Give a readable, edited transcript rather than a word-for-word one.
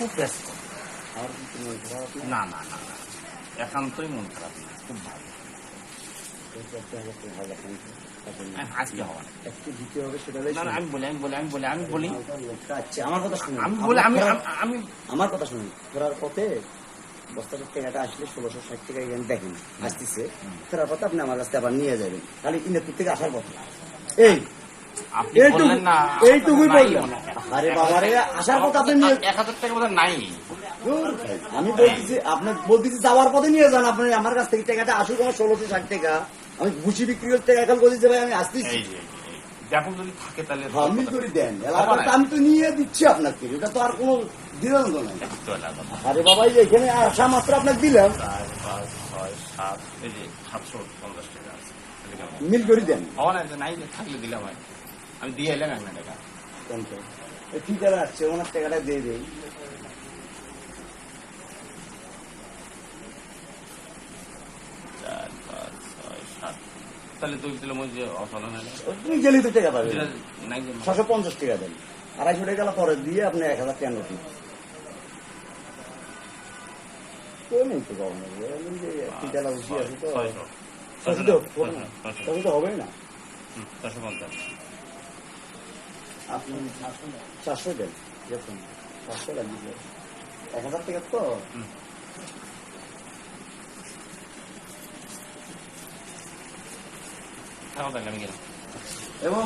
খুব ব্যস্ত। আর কিছু মন খারাপ আপনার? না না না না, একান্তই মন খারাপ না, খুব ভালো। আজকে হওয়া না। একটু দিতে হবে সেটা না না, আমি বলি আচ্ছা আমার কথা শুনুন, আমি বলি আমি আমি আমার কথা শুনুন। ফেরার পথে বস্তাটার টাকাটা আসলে 1660 টাকা এখানে দেখেন আসতেছে। ফেরার পথে আপনি আমার কাছে আবার নিয়ে যাবেন, খালি ইন্দ্রপুর থেকে আসার পথে। এই আপনি বললেন না এইটুকুই নাই বললেন। মনে হয়। আরে বাবারে, আসার পথে আপনি নিয়ে 1000 টাকা বোধহয় নাই। ধুর ভাই, আমি বলতেছি আপনার বলতেছি যাওয়ার পথে নিয়ে যান। আপনি আমার কাছ থেকে টাকাটা আসুক, আমার 1660 টাকা। আমি ভুসি বিক্রি করতে এখন বলছি ভাই আমি আসতেছি, এই যে দেখুন যদি থাকে তাহলে আপনি করে দেন। এলাকাটা আমি তো নিয়ে দিচ্ছি আপনাকে, এটা তো আর কোনো দ্বিধাদ্বন্দ্ব নাই। আরে বাবা, এই এখানে আসা মাত্র আপনাকে দিলাম, 4, 5, 6, 7, এই যে 750 টাকা আছে। মিল করে দেন। হওয়া না, নাই থাকলে দিলাম হয়। আমি দিয়ে এলাম 1 টাকা। ঠিকানা আসছে, ওনার টাকাটা দিয়ে দেই। 4, 5, 6, 7, তাহলে 2 কিলো মধ্যে অসাধারণ হলো। আপনি গেলেই তো টাকা পাবেন। নাই যে 650 টাকা দেন, 250 টাকা পরে দিয়ে আপনি 1000 টাকা নোট নেই তো পাবো না। ঠিকানা বুঝি আছে তো, 600 তো হবেই না। 450। আপনি 400 দেন, দেখুন 400 লাগিয়ে 1000 টাকা তো। তাহলে আমি গেলাম। এবং